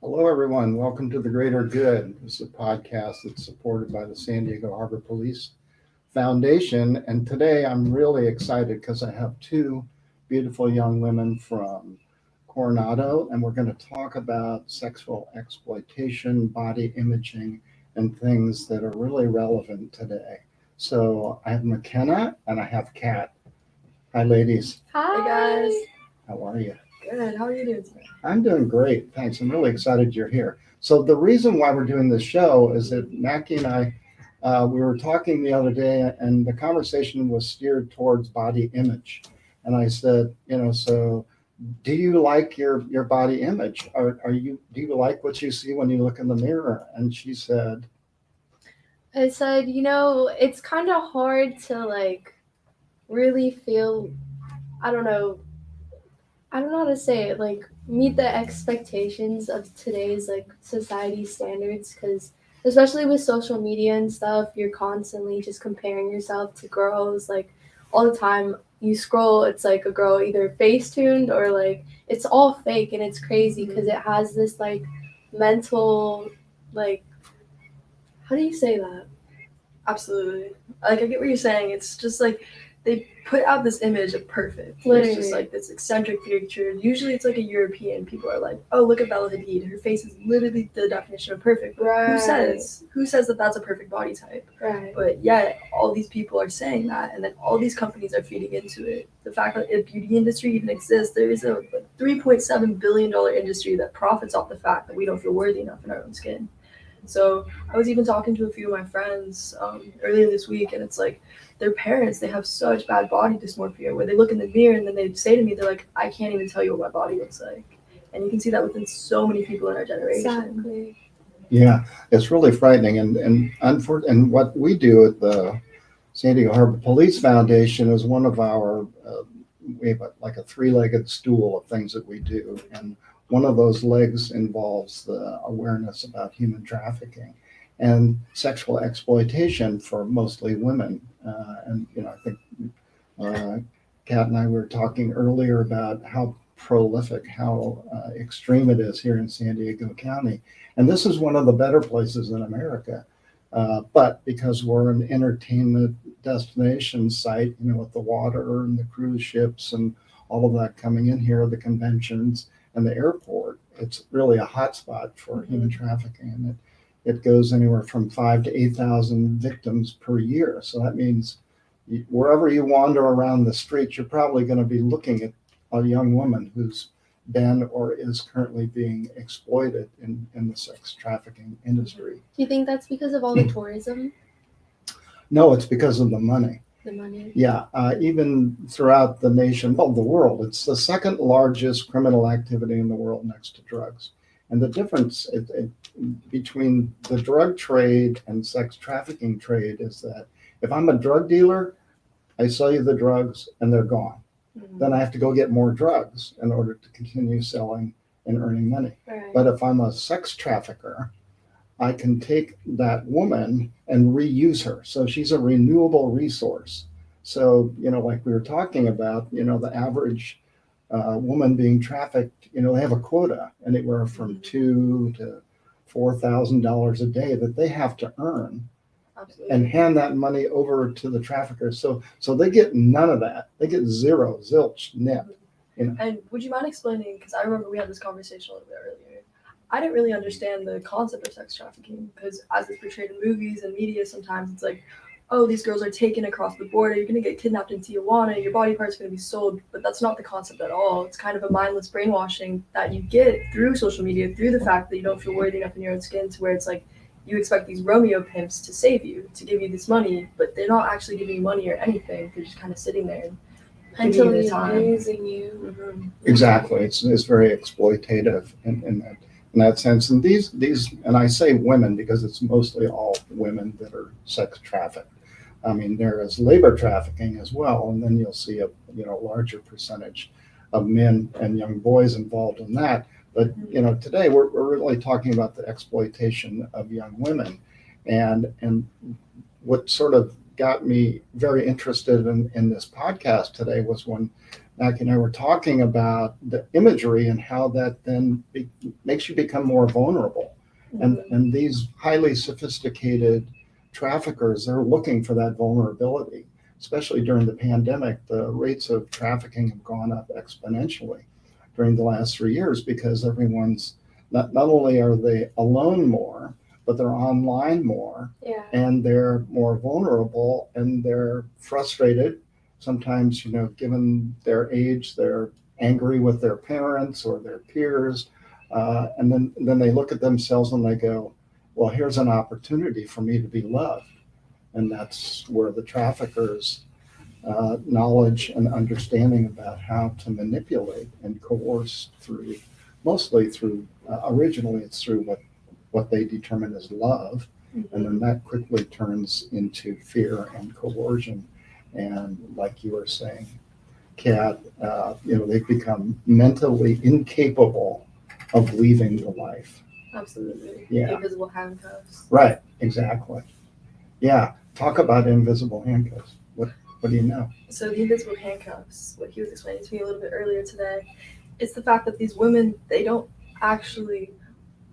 Hello, everyone. Welcome to The Greater Good. This is a podcast that's supported by the San Diego Harbor Police Foundation. And today I'm really excited because I have two beautiful young women from Coronado, and we're going to talk about sexual exploitation, body imaging, and things that are really relevant today. So I have MaKenna and I have Kat. Hi, ladies. Hi guys. How are you? Good. How are you doing today? I'm doing great. Thanks. I'm really excited you're here. So the reason why we're doing this show is that Mackie and I, we were talking the other day, and the conversation was steered towards body image. And I said, so do you like your body image? Do you like what you see when you look in the mirror? And she said, I said, it's kind of hard to really feel, I don't know, I don't know how to say it, meet the expectations of today's society standards because especially with social media and stuff, you're constantly just comparing yourself to girls all the time. You scroll, it's like a girl either face tuned or it's all fake, and it's crazy because it has this mental like how do you say that? Absolutely. I get what you're saying. It's just they put out this image of perfect. Literally. It's just this eccentric feature. Usually it's a European. People are like, oh, look at Bella Hadid. Her face is literally the definition of perfect. But Right. Who says that that's a perfect body type? Right. But yet, all these people are saying that, and then all these companies are feeding into it. The fact that a beauty industry even exists, there is a $3.7 billion industry that profits off the fact that we don't feel worthy enough in our own skin. So I was even talking to a few of my friends earlier this week, and it's their parents, they have such bad body dysmorphia where they look in the mirror and then they say to me, they're like, I can't even tell you what my body looks like. And you can see that within so many people in our generation. Exactly. yeah, it's really frightening. And what we do at the San Diego Harbor Police Foundation is one of our, we have a three-legged stool of things that we do. And one of those legs involves the awareness about human trafficking and sexual exploitation for mostly women. I think Kat and I were talking earlier about how prolific, how extreme it is here in San Diego County. And this is one of the better places in America. But because we're an entertainment destination site, with the water and the cruise ships and all of that coming in here, the conventions and the airport, it's really a hotspot for human trafficking. And it goes anywhere from 5 to 8,000 victims per year. So that means wherever you wander around the street, you're probably going to be looking at a young woman who's been or is currently being exploited in the sex trafficking industry. Do you think that's because of all the tourism? No, it's because of the money. The money? Yeah, even throughout the nation, well, the world, it's the second largest criminal activity in the world next to drugs. And the difference between the drug trade and sex trafficking trade is that if I'm a drug dealer, I sell you the drugs and they're gone. Then I have to go get more drugs in order to continue selling and earning money. Right. But if I'm a sex trafficker, I can take that woman and reuse her. So she's a renewable resource. So, like we were talking about, the average woman being trafficked, they have a quota anywhere from $2,000 to $4,000 a day that they have to earn. Absolutely. And hand that money over to the traffickers. So they get none of that. They get zero, zilch, nip. And would you mind explaining, because I remember we had this conversation a little bit earlier, I didn't really understand the concept of sex trafficking, because as it's portrayed in movies and media, sometimes it's like, oh, these girls are taken across the border, you're going to get kidnapped in Tijuana, your body parts are going to be sold, but that's not the concept at all. It's kind of a mindless brainwashing that you get through social media, through the fact that you don't feel worthy enough in your own skin, to where it's like, you expect these Romeo pimps to save you, to give you this money, but they're not actually giving you money or anything. They're just kind of sitting there and Until giving you he's the time. using you. Exactly. It's very exploitative in that sense. And these, and I say women because it's mostly all women that are sex trafficked. I mean, there is labor trafficking as well, and then you'll see a larger percentage of men and young boys involved in that. But today we're really talking about the exploitation of young women, and what sort of got me very interested in this podcast today was when Mac and I were talking about the imagery and how that then makes you become more vulnerable. And these highly sophisticated traffickers, they're looking for that vulnerability. Especially during the pandemic, the rates of trafficking have gone up exponentially during the last 3 years because everyone's not only are they alone more, but they're online more, Yeah. and they're more vulnerable and they're frustrated. Sometimes, given their age, they're angry with their parents or their peers. And then they look at themselves and they go, well, here's an opportunity for me to be loved. And that's where the traffickers' knowledge and understanding about how to manipulate and coerce mostly through, originally it's through what they determine as love. And then that quickly turns into fear and coercion. And like you were saying, Kat, they've become mentally incapable of leaving the life. Absolutely. Yeah. Invisible handcuffs. Right, exactly. Yeah, talk about invisible handcuffs. What do you know? So the invisible handcuffs, what he was explaining to me a little bit earlier today, it's the fact that these women, they don't actually,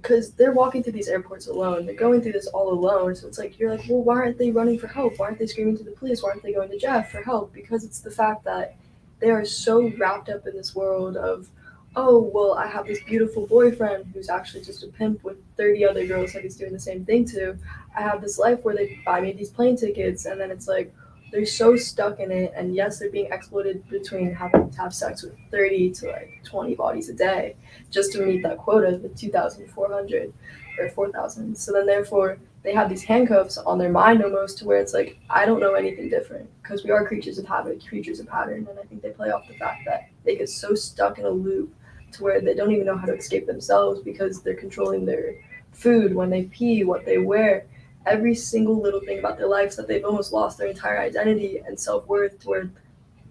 because they're walking through these airports alone. They're going through this all alone. So it's like, you're like, well, why aren't they running for help? Why aren't they screaming to the police? Why aren't they going to Jeff for help? Because it's the fact that they are so wrapped up in this world of, oh, well, I have this beautiful boyfriend who's actually just a pimp with 30 other girls that he's doing the same thing to. I have this life where they buy me these plane tickets, and then it's like, they're so stuck in it, and yes, they're being exploited between having to have sex with 30 to like 20 bodies a day just to meet that quota of 2,400 or 4,000. So then therefore they have these handcuffs on their mind almost to where it's like, I don't know anything different, because we are creatures of habit, creatures of pattern. And I think they play off the fact that they get so stuck in a loop to where they don't even know how to escape themselves because they're controlling their food, when they pee, what they wear, every single little thing about their lives, that they've almost lost their entire identity and self-worth to where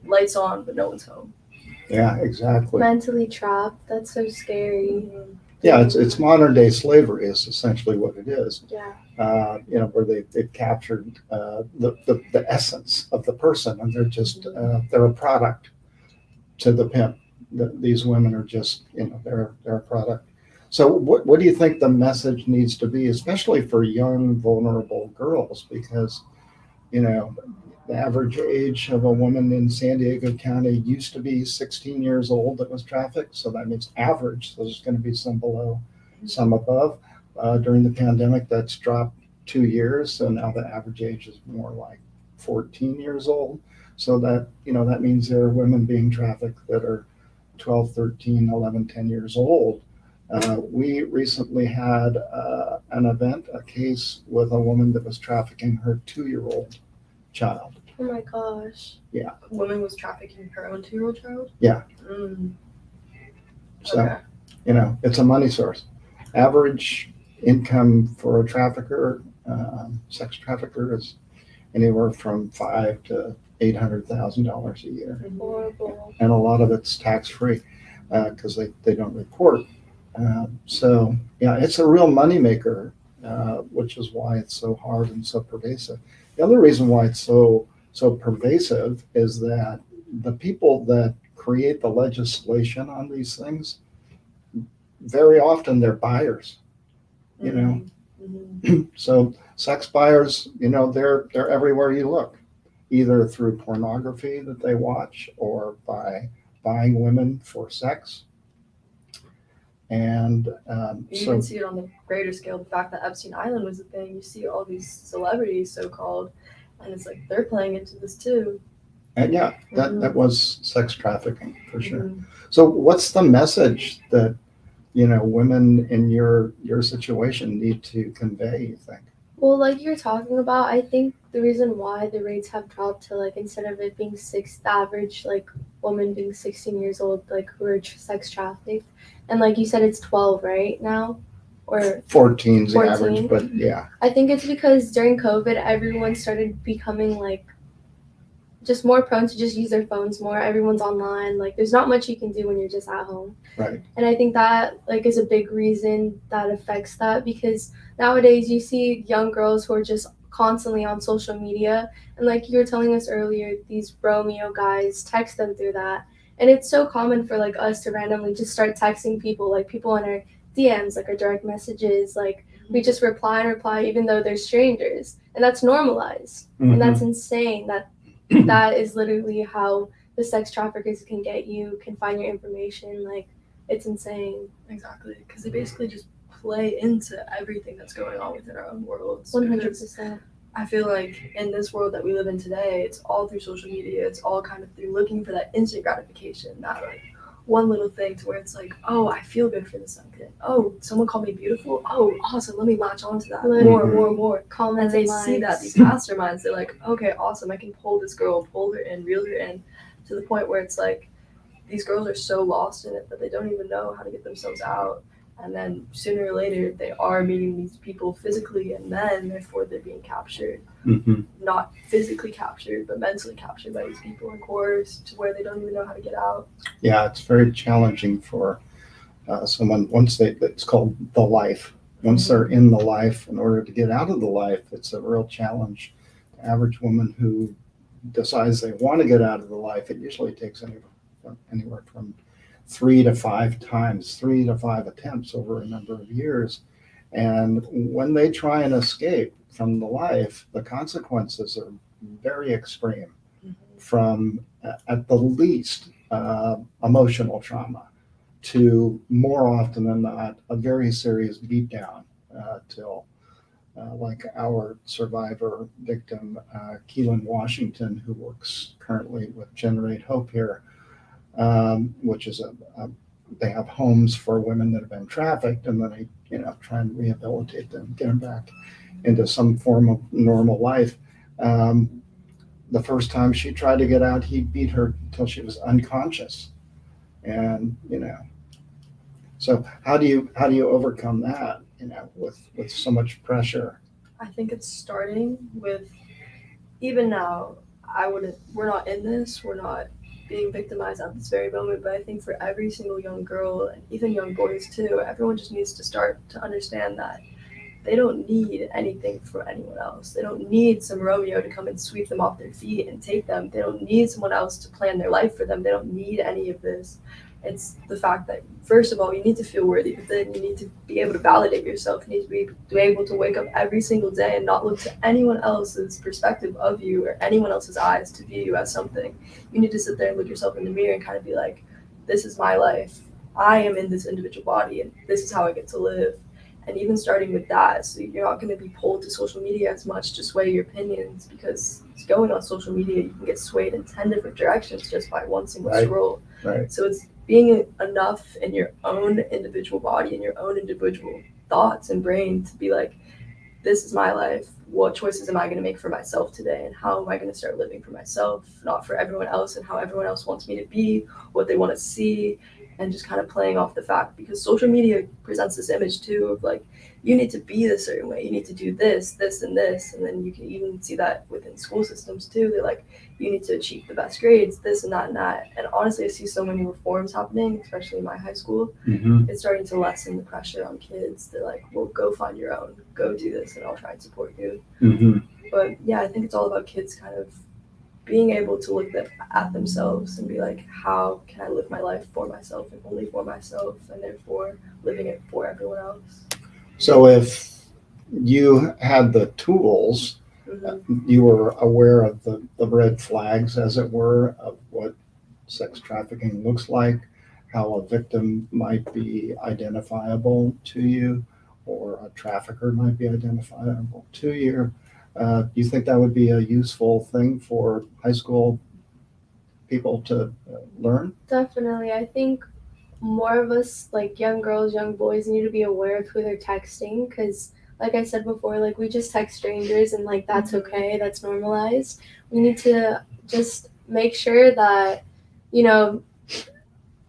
lights on but no one's home. Yeah, exactly. Mentally trapped. That's so scary. Yeah, it's modern day slavery is essentially what it is. Yeah. Where they've captured the essence of the person, and they're just they're a product to the pimp. These women are just they're a product. So what do you think the message needs to be, especially for young vulnerable girls? Because the average age of a woman in San Diego County used to be 16 years old that was trafficked. So that means average. So there's going to be some below, some above. During the pandemic, that's dropped 2 years. So now the average age is more like 14 years old. So that means there are women being trafficked that are 12, 13, 11, 10 years old. We recently had a case with a woman that was trafficking her 2-year-old child. Oh my gosh. Yeah. A woman was trafficking her own 2-year-old child? Yeah. So, Okay. it's a money source. Average income for a trafficker, sex trafficker, is anywhere from $500,000 to $800,000 a year. Horrible. And a lot of it's tax-free because they don't report. So, yeah, it's a real moneymaker, which is why it's so hard and so pervasive. The other reason why it's so pervasive is that the people that create the legislation on these things, very often they're buyers, So sex buyers, they're everywhere you look, either through pornography that they watch or by buying women for sex. And You even see it on the greater scale, the fact that Epstein Island was a thing. You see all these celebrities, so-called, and it's like they're playing into this too. And yeah, that was sex trafficking for sure. So what's the message that women in your situation need to convey, you think? Well, like you're talking about, I think the reason why the rates have dropped to, like, instead of it being the average, like, woman being 16 years old, like, who are sex trafficked, and like you said, it's 12 right now, or 14's the 14? average, but yeah. I think it's because during COVID, everyone started becoming like just more prone to just use their phones more. Everyone's online. Like, there's not much you can do when you're just at home. Right. And I think that, like, is a big reason that affects that, because nowadays you see young girls who are just constantly on social media. And like you were telling us earlier, these Romeo guys text them through that. And it's so common for like us to randomly just start texting people, like people on our DMs, like our direct messages, like we just reply and reply even though they're strangers. And that's normalized. And that's insane. That is literally how the sex traffickers can get you, can find your information. Like, it's insane. Exactly, because they basically just play into everything that's going on within our own worlds. 100%. I feel like in this world that we live in today, it's all through social media. It's all kind of through looking for that instant gratification, that like one little thing to where it's like, oh, I feel good for this second. Oh, someone called me beautiful. Oh, awesome. Let me latch on to that more. And Comments they and see that, likes. these masterminds, they're like, okay, awesome. I can pull this girl, pull her in, reel her in, to the point where it's like these girls are so lost in it that they don't even know how to get themselves out. And then sooner or later, they are meeting these people physically, and then therefore they're being captured. Not physically captured, but mentally captured by these people and coerced to where they don't even know how to get out. Yeah, it's very challenging for someone it's called the life. Once they're in the life, in order to get out of the life, it's a real challenge. The average woman who decides they want to get out of the life, it usually takes anywhere from 3 to 5 times, 3 to 5 attempts over a number of years. And when they try and escape from the life, the consequences are very extreme, from at the least emotional trauma to more often than not a very serious beatdown, till like our survivor victim, Keelan Washington, who works currently with Generate Hope here, which is they have homes for women that have been trafficked, and then they try and rehabilitate them, get them back into some form of normal life. The first time she tried to get out, he beat her until she was unconscious, and so how do you overcome that, with so much pressure? I think it's starting with, even now, we're not in this, we're not being victimized at this very moment, but I think for every single young girl, and even young boys too, everyone just needs to start to understand that they don't need anything from anyone else. They don't need some Romeo to come and sweep them off their feet and take them. They don't need someone else to plan their life for them. They don't need any of this. It's the fact that, first of all, you need to feel worthy, but then you need to be able to validate yourself. You need to be able to wake up every single day and not look to anyone else's perspective of you or anyone else's eyes to view you as something. You need to sit there and look yourself in the mirror and kind of be like, this is my life. I am in this individual body, and this is how I get to live. And even starting with that, so you're not going to be pulled to social media as much to sway your opinions, because going on social media, you can get swayed in 10 different directions just by one single scroll. Right. So it's being enough in your own individual body and your own individual thoughts and brain to be like, this is my life. What choices am I going to make for myself today? And how am I going to start living for myself, not for everyone else and how everyone else wants me to be, what they want to see, and just kind of playing off the fact, because social media presents this image too of like, you need to be a certain way, you need to do this, and this, and then you can even see that within school systems too. They're like, you need to achieve the best grades, this and that and that. And honestly, I see so many reforms happening, especially in my high school. It's starting to lessen the pressure on kids. They're like, well, go find your own, go do this, and I'll try and support you. But yeah, I think it's all about kids kind of being able to look at themselves and be like, how can I live my life for myself and only for myself, and therefore living it for everyone else. So if you had the tools, you were aware of the red flags, as it were, of what sex trafficking looks like, how a victim might be identifiable to you, or a trafficker might be identifiable to you. Do you think that would be a useful thing for high school people to learn? Definitely. I think more of us, like young girls, young boys, need to be aware of who they're texting, because like I said before, like we just text strangers and like that's okay, that's normalized. We need to just make sure that,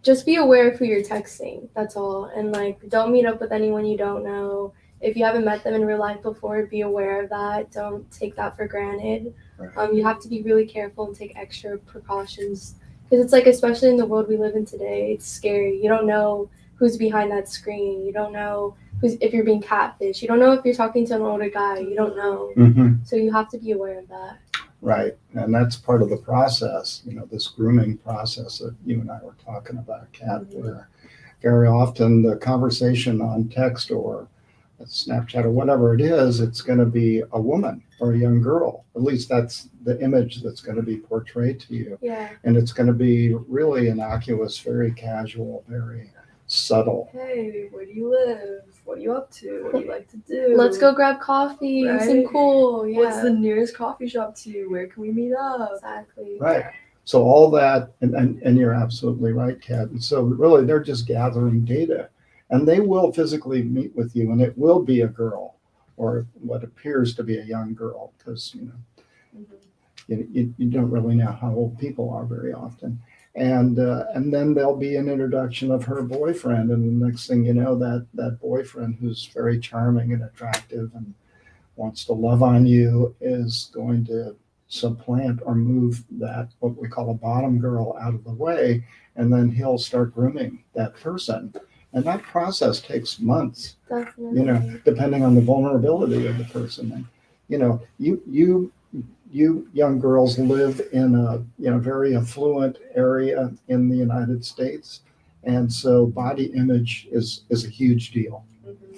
just be aware of who you're texting, that's all. And like, don't meet up with anyone you don't know. If you haven't met them in real life before, be aware of that. Don't take that for granted. You have to be really careful and take extra precautions, because it's like, especially in the world we live in today, it's scary. You don't know who's behind that screen. You don't know if you're being catfished. You don't know if you're talking to an older guy. You don't know. So you have to be aware of that. Right. And that's part of the process, this grooming process that you and I were talking about, Kat, where very often the conversation on text or Snapchat or whatever it is, it's going to be a woman or a young girl. At least that's the image that's going to be portrayed to you. Yeah. And it's going to be really innocuous, very casual, very subtle. Hey, where do you live? What are you up to? What do you like to do? Let's go grab coffee. Right? Some cool. Yeah. What's the nearest coffee shop to you? Where can we meet up? Exactly. Right. So all that, and you're absolutely right, Kat. And so really they're just gathering data. And they will physically meet with you, and it will be a girl or what appears to be a young girl, because you don't really know how old people are very often. And then there'll be an introduction of her boyfriend, and the next thing you know, that boyfriend, who's very charming and attractive and wants to love on you, is going to supplant or move that what we call a bottom girl out of the way, and then he'll start grooming that person. And that process takes months, Definitely. depending on the vulnerability of the person. And, you young girls live in a very affluent area in the United States. And so body image is a huge deal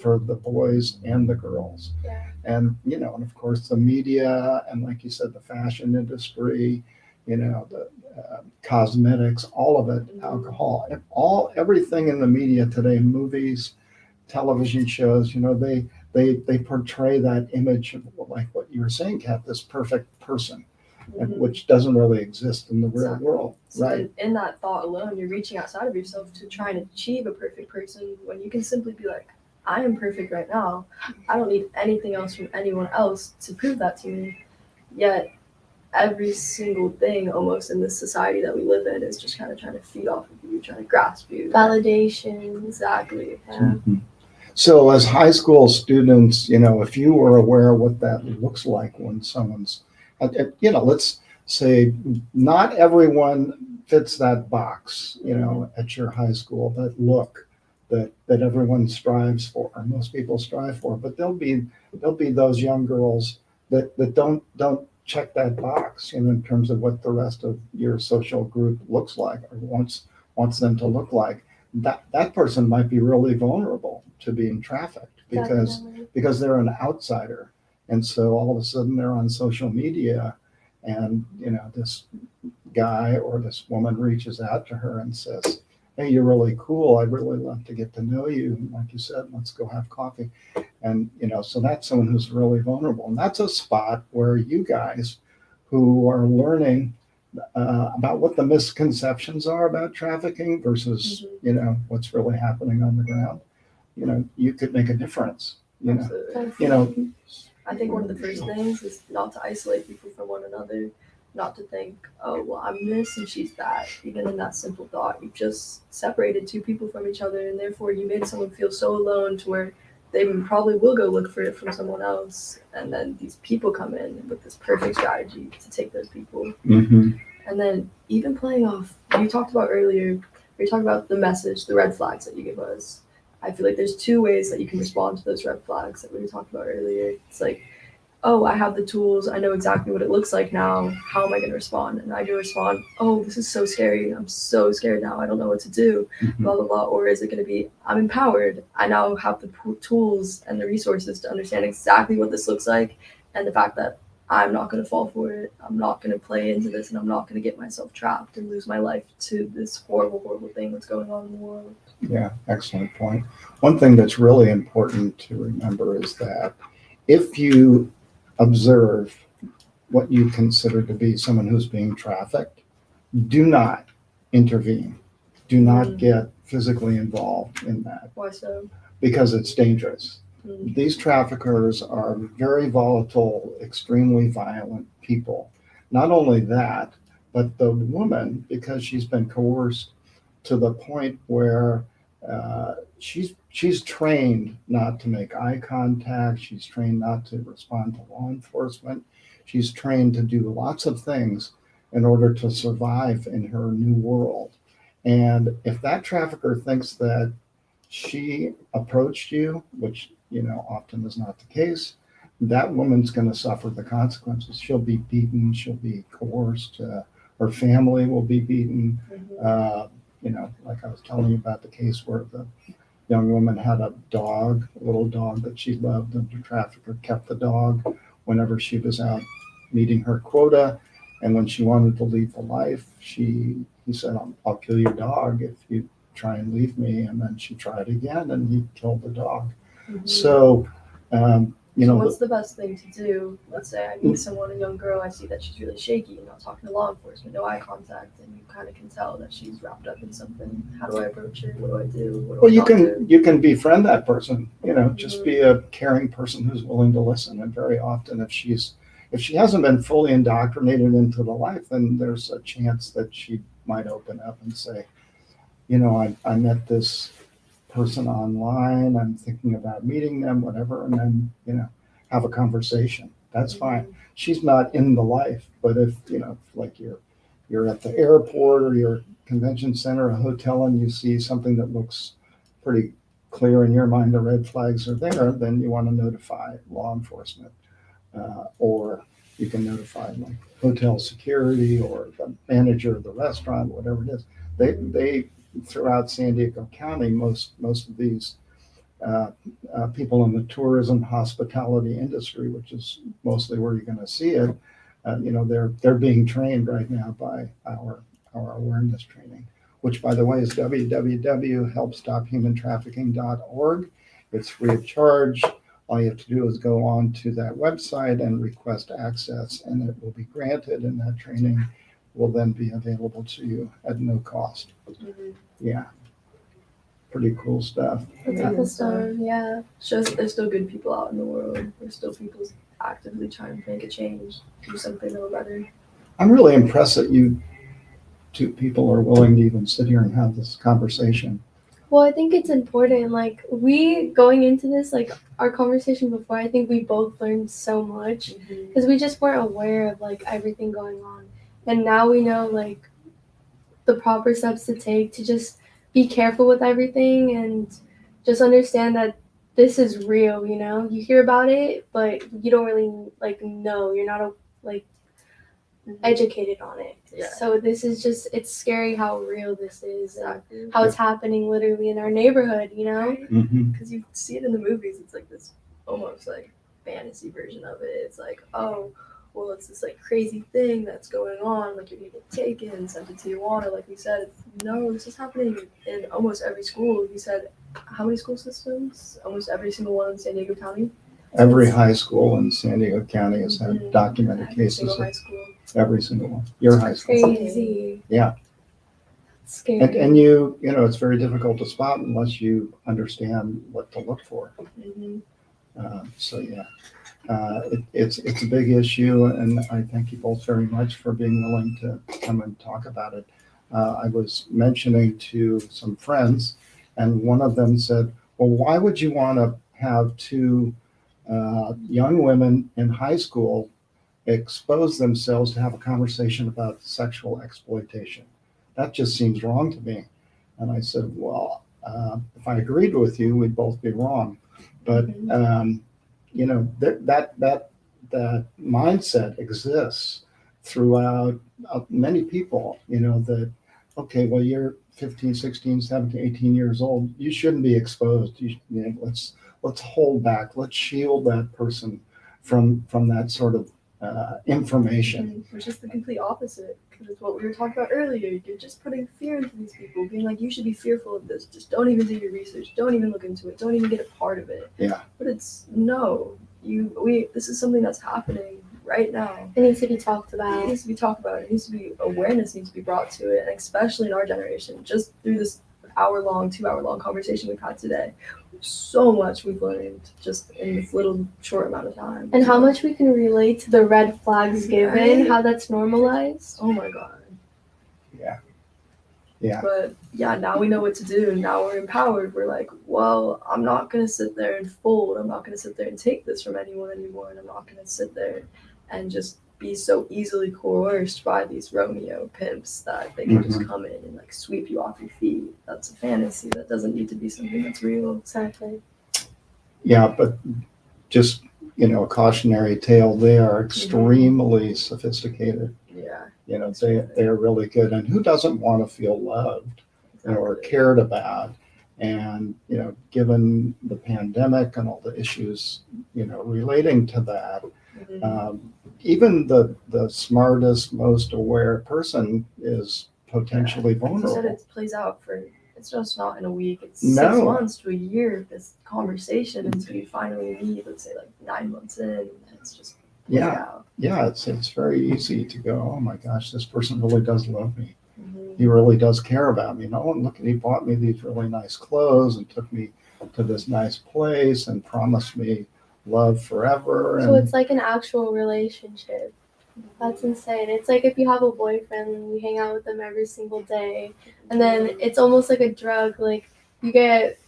for the boys and the girls. Yeah. And, and of course the media, and like you said, the fashion industry, the cosmetics, all of it, alcohol, and everything in the media today, movies, television shows, they portray that image of, like what you were saying, Kat, this perfect person, and which doesn't really exist in the real world. So Right. in that thought alone, you're reaching outside of yourself to try and achieve a perfect person, when you can simply be like, I am perfect right now. I don't need anything else from anyone else to prove that to me. Yet every single thing almost in this society that we live in is just kind of trying to feed off of you, trying to grasp you. Validation. Exactly. Yeah. So as high school students, if you were aware of what that looks like when someone's, let's say not everyone fits that box, at your high school, that look that everyone strives for, or most people strive for, but there'll be those young girls that don't check that box, in terms of what the rest of your social group looks like or wants them to look like. That person might be really vulnerable to being trafficked because they're an outsider. And so all of a sudden they're on social media, and this guy or this woman reaches out to her and says, hey, you're really cool. I'd really love to get to know you. Like you said, let's go have coffee. And, so that's someone who's really vulnerable. And that's a spot where you guys who are learning about what the misconceptions are about trafficking versus, what's really happening on the ground, you could make a difference. Absolutely. I think one of the first things is not to isolate people from one another, not to think, oh, well, I'm this and she's that. Even in that simple thought, you've just separated two people from each other, and therefore you made someone feel so alone to where they probably will go look for it from someone else. And then these people come in with this perfect strategy to take those people. And then even playing off, you talked about earlier, we talked about the message, the red flags that you give us. I feel like there's two ways that you can respond to those red flags that we talked about earlier. It's like, oh, I have the tools. I know exactly what it looks like now. How am I going to respond? And I do respond, oh, this is so scary. I'm so scared now. I don't know what to do, blah, blah, blah. Or is it going to be, I'm empowered. I now have the tools and the resources to understand exactly what this looks like, and the fact that I'm not going to fall for it. I'm not going to play into this, and I'm not going to get myself trapped and lose my life to this horrible, horrible thing that's going on in the world. Yeah, excellent point. One thing that's really important to remember is that if you observe what you consider to be someone who's being trafficked, do not intervene. Do not get physically involved in that. Why so? Because it's dangerous. These traffickers are very volatile, extremely violent people. Not only that, but the woman, because she's been coerced to the point where she's trained not to make eye contact. She's trained not to respond to law enforcement. She's trained to do lots of things in order to survive in her new world. And if that trafficker thinks that she approached you, which often is not the case, that woman's going to suffer the consequences. She'll be beaten. She'll be coerced. Her family will be beaten. Like I was telling you about the case where the young woman had a little dog that she loved, and the trafficker kept the dog whenever she was out meeting her quota. And when she wanted to leave the life, he said, I'll kill your dog if you try and leave me. And then she tried again, and he killed the dog. So, So what's the best thing to do? Let's say I meet someone, a young girl, I see that she's really shaky, not talking to law enforcement, no eye contact, and you kind of can tell that she's wrapped up in something. How do I approach her? What do I do? What do Well, I talk to? you can befriend that person. Just be a caring person who's willing to listen. And very often, if she hasn't been fully indoctrinated into the life, then there's a chance that she might open up and say, I met this person online. I'm thinking about meeting them, whatever, and then have a conversation. That's fine. She's not in the life, but if like you're at the airport or your convention center, a hotel, and you see something that looks pretty clear in your mind, the red flags are there, then you want to notify law enforcement, or you can notify like hotel security or the manager of the restaurant, whatever it is. They throughout San Diego County, most of these people in the tourism hospitality industry, which is mostly where you're going to see it, they're being trained right now by our awareness training, which, by the way, is www.helpstophumantrafficking.org. It's free of charge. All you have to do is go on to that website and request access, and it will be granted, and that training will then be available to you at no cost. Yeah. Pretty cool stuff. That's cool stuff. Yeah. Shows that there's still good people out in the world. There's still people actively trying to make a change, do something a little better. I'm really impressed that you two people are willing to even sit here and have this conversation. Well, I think it's important. Like, we going into this, like our conversation before, I think we both learned so much because we just weren't aware of like everything going on. And now we know like the proper steps to take to just be careful with everything and just understand that this is real. You hear about it, but you don't really like know. You're not educated on it. Yeah. So this is just, it's scary how real this is Exactly. and how it's happening literally in our neighborhood, Because you see it in the movies. It's like this almost like fantasy version of it. It's like, oh, well, it's this like crazy thing that's going on. Like you're gonna get taken, sent to Tijuana. Like we said, no, this is happening in almost every school. You said, how many school systems? Almost every single one in San Diego County. Every high school in San Diego County has had documented Every cases. single Of high school. every single one. Your high school. Crazy. Yeah. Scary. And it's very difficult to spot unless you understand what to look for. So yeah, it's a big issue, and I thank you both very much for being willing to come and talk about it. I was mentioning to some friends, and one of them said, well, why would you want to have two young women in high school expose themselves to have a conversation about sexual exploitation? That just seems wrong to me. And I said, well, if I agreed with you, we'd both be wrong. But that mindset exists throughout many people. That okay, well, you're 15, 16, 17, 18 years old. You shouldn't be exposed. Let's hold back. Let's shield that person from that sort of information. Which is the complete opposite, because it's what we were talking about earlier. You're just putting fear into these people, being like, you should be fearful of this. Just don't even do your research. Don't even look into it. Don't even get a part of it. Yeah. But it's no. This is something that's happening right now. It needs to be talked It about. needs to be talked about. It needs to be awareness needs to be brought to it, and especially in our generation. Just through this 2-hour-long conversation we've had today, so much we've learned just in this little short amount of time. And how much we can relate to the red flags given, Right? how that's normalized. Oh my god. Yeah. But yeah, now we know what to do. Now we're empowered. We're like, well, I'm not going to sit there and fold. I'm not going to sit there and take this from anyone anymore. And I'm not going to sit there and just be so easily coerced by these Romeo pimps that they can just come in and like sweep you off your feet. That's a fantasy. That doesn't need to be something that's real. Exactly. Yeah, but just a cautionary tale. They are extremely sophisticated. Yeah. They are really good. And who doesn't want to feel loved or Exactly. cared about? And, given the pandemic and all the issues, relating to that, Mhm. even the smartest, most aware person is potentially Like you said, vulnerable. it plays out for, it's just not in a week, it's No. 6 months to a year of this conversation until you finally meet, let's say like 9 months in, and it's just played Yeah. out. Yeah, it's very easy to go, oh my gosh, this person really does love me. Mhm. He really does care about me. No, look, he bought me these really nice clothes and took me to this nice place and promised me love forever. So And it's like an actual relationship. That's insane. It's like if you have a boyfriend and you hang out with them every single day, and then it's almost like a drug. Like you get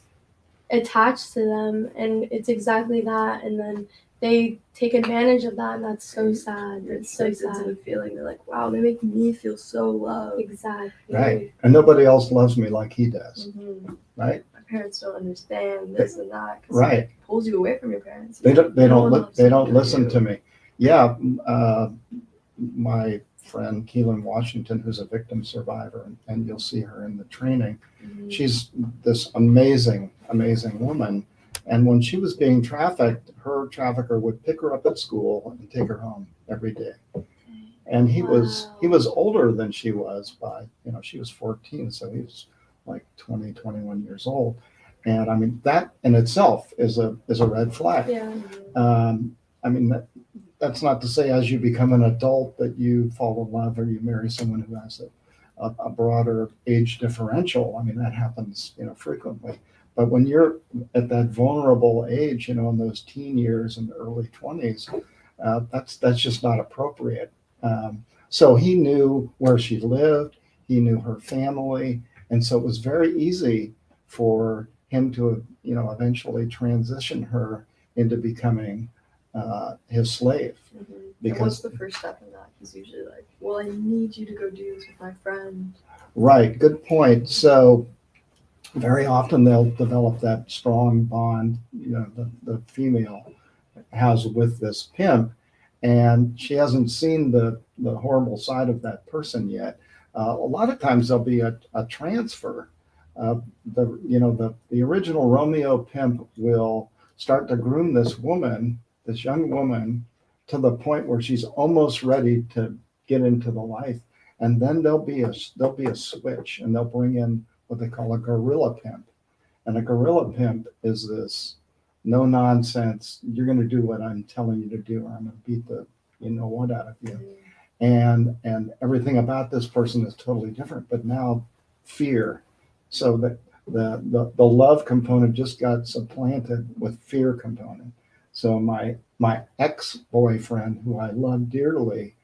attached to them, and it's exactly that. And then they take advantage of that, and that's so sad. It's so It's into sad. the feeling, they're like, wow, they make me feel so loved. Exactly. right, and nobody else loves me like he does, Mhm. right? My parents don't understand this and that, 'cause Right. it pulls you away from your parents. They don't. No one loves They me don't like listen you. to me. Yeah, my friend Keelan Washington, who's a victim survivor, and you'll see her in the training. Mhm. She's this amazing, amazing woman. And when she was being trafficked, her trafficker would pick her up at school and take her home every day. And he was older than she was by, she was 14, so he was like 20, 21 years old. And I mean, that in itself is a red flag. Yeah. I mean, that's not to say as you become an adult that you fall in love or you marry someone who has a broader age differential. I mean, that happens, frequently. But when you're at that vulnerable age, in those teen years and early 20s, that's just not appropriate. So he knew where she lived, he knew her family, and so it was very easy for him to, eventually transition her into becoming his slave. Mhm. And Because what's the first step in that? He's usually like, well, I need you to go do this with my friend. right, good point. So very often they'll develop that strong bond, the female has with this pimp, and she hasn't seen the horrible side of that person yet. A lot of times there'll be a transfer. The original Romeo pimp will start to groom this young woman, to the point where she's almost ready to get into the life, and then there'll be a switch, and they'll bring in what they call a gorilla pimp. And a gorilla pimp is this no nonsense, you're going to do what I'm telling you to do, or I'm going to beat the what out of you. And everything about this person is totally different, but now fear. So that the love component just got supplanted with fear component. So my ex-boyfriend, who I love dearly,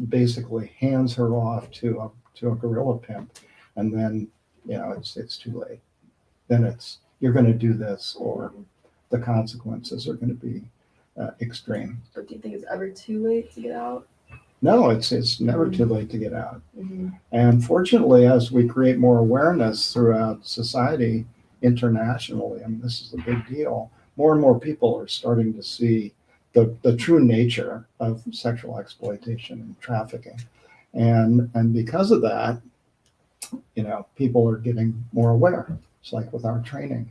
basically hands her off to a gorilla pimp, and then it's too late. Then it's, you're going to do this, or the consequences are going to be extreme. But do you think it's ever too late to get out? No, it's never too late to get out. Mm-hmm. And fortunately, as we create more awareness throughout society internationally, I mean, this is a big deal. More and more people are starting to see the true nature of sexual exploitation and trafficking. And because of that, people are getting more aware. It's like with our training,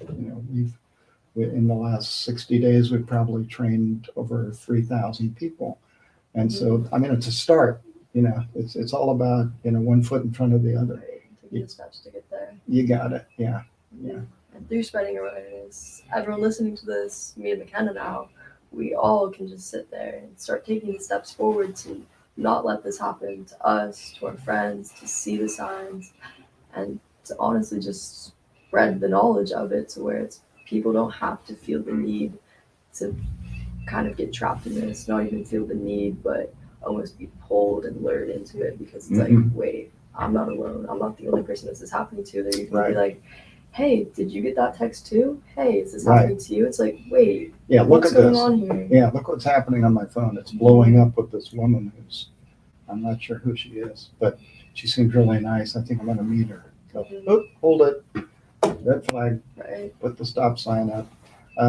in the last 60 days, we've probably trained over 3,000 people. And so, I mean, it's a start. It's all about, one foot in front of the other. Right. Taking the steps to get there. You got it. Yeah. Yeah. And through spreading awareness, everyone listening to this, me and MaKenna now, we all can just sit there and start taking the steps forward to not let this happen to us, to our friends, to see the signs, and to honestly just spread the knowledge of it, to where it's, people don't have to feel the need to kind of get trapped in this, not even feel the need, but almost be pulled and lured into it, because it's like, wait, I'm not alone. I'm not the only person this is happening to. That you can be like, hey, did you get that text too? Hey, is this happening to you? It's like, wait, yeah, look what's at going this. on here? Yeah, look what's happening on my phone. It's blowing up with this woman who's, I'm not sure who she is, but she seems really nice. I think I'm going to meet her. So, hold it. Red flag. Right. Put the stop sign up.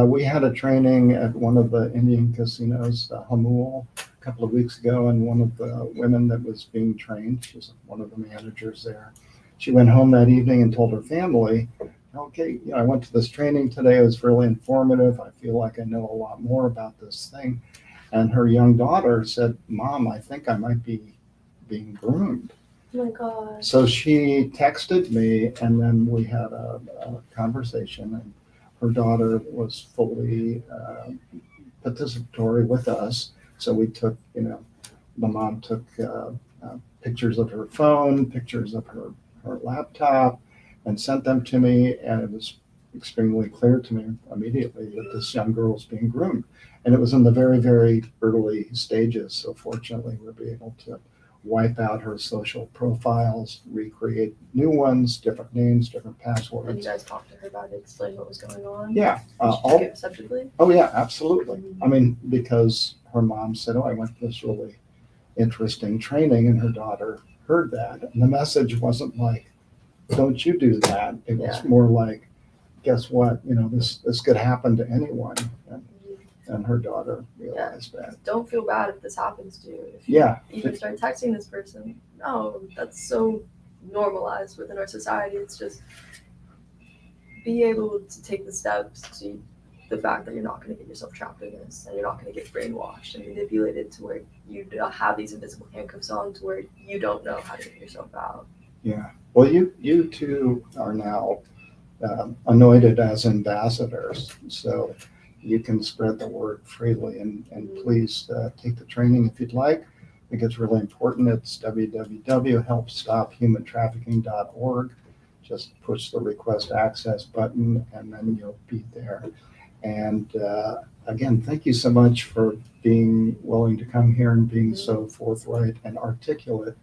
We had a training at one of the Indian casinos, Hamul, a couple of weeks ago, and one of the women that was being trained, she's one of the managers there. She went home that evening and told her family, okay, I went to this training today. It was really informative. I feel like I know a lot more about this thing. And her young daughter said, Mom, I think I might be being groomed. Oh my gosh. So she texted me, and then we had a conversation, and her daughter was fully participatory with us. So we took, the mom took pictures of her phone, pictures of her laptop, and sent them to me, and it was extremely clear to me immediately that this young girl was being groomed. And it was in the very, very early stages. So fortunately, we'll be able to wipe out her social profiles, recreate new ones, different names, different And you passwords. guys talked to her about it, explain what was going on. Yeah. She took it receptively. Oh, yeah, absolutely. I mean, because her mom said, I went to this really interesting training, and her daughter heard that. And the message wasn't like, don't you do that. It was more like, guess what? This could happen to anyone. And her daughter realized that. Don't feel bad if this happens to you. If you Yeah. even start texting this person, no, that's so normalized within our society. It's just be able to take the steps to the fact that you're not going to get yourself trapped in this, and you're not going to get brainwashed and manipulated to where you have these invisible handcuffs on to where you don't know how to get yourself out. Yeah. Well, you two are now anointed as ambassadors, so you can spread the word freely, and please take the training if you'd like. I think it's really important. It's www.helpstophumantrafficking.org. Just push the request access button, and then you'll be there. And again, thank you so much for being willing to come here and being so forthright and articulate.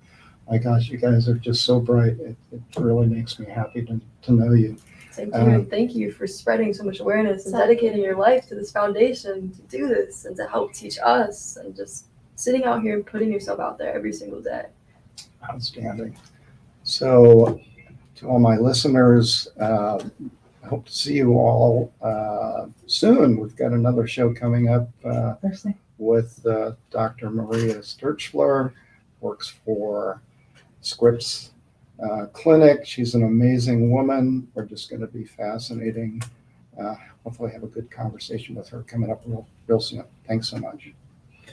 My gosh, you guys are just so bright. It really makes me happy to know you. Thank you, and thank you for spreading so much awareness and dedicating your life to this foundation to do this and to help teach us, and just sitting out here and putting yourself out there every single day. Outstanding. So to all my listeners, I hope to see you all soon. We've got another show coming up Thursday with Dr. Maria Sturchler, works for Scripps Clinic. She's an amazing woman. We're just going to be fascinating. Hopefully have a good conversation with her coming up real soon. Thanks so much.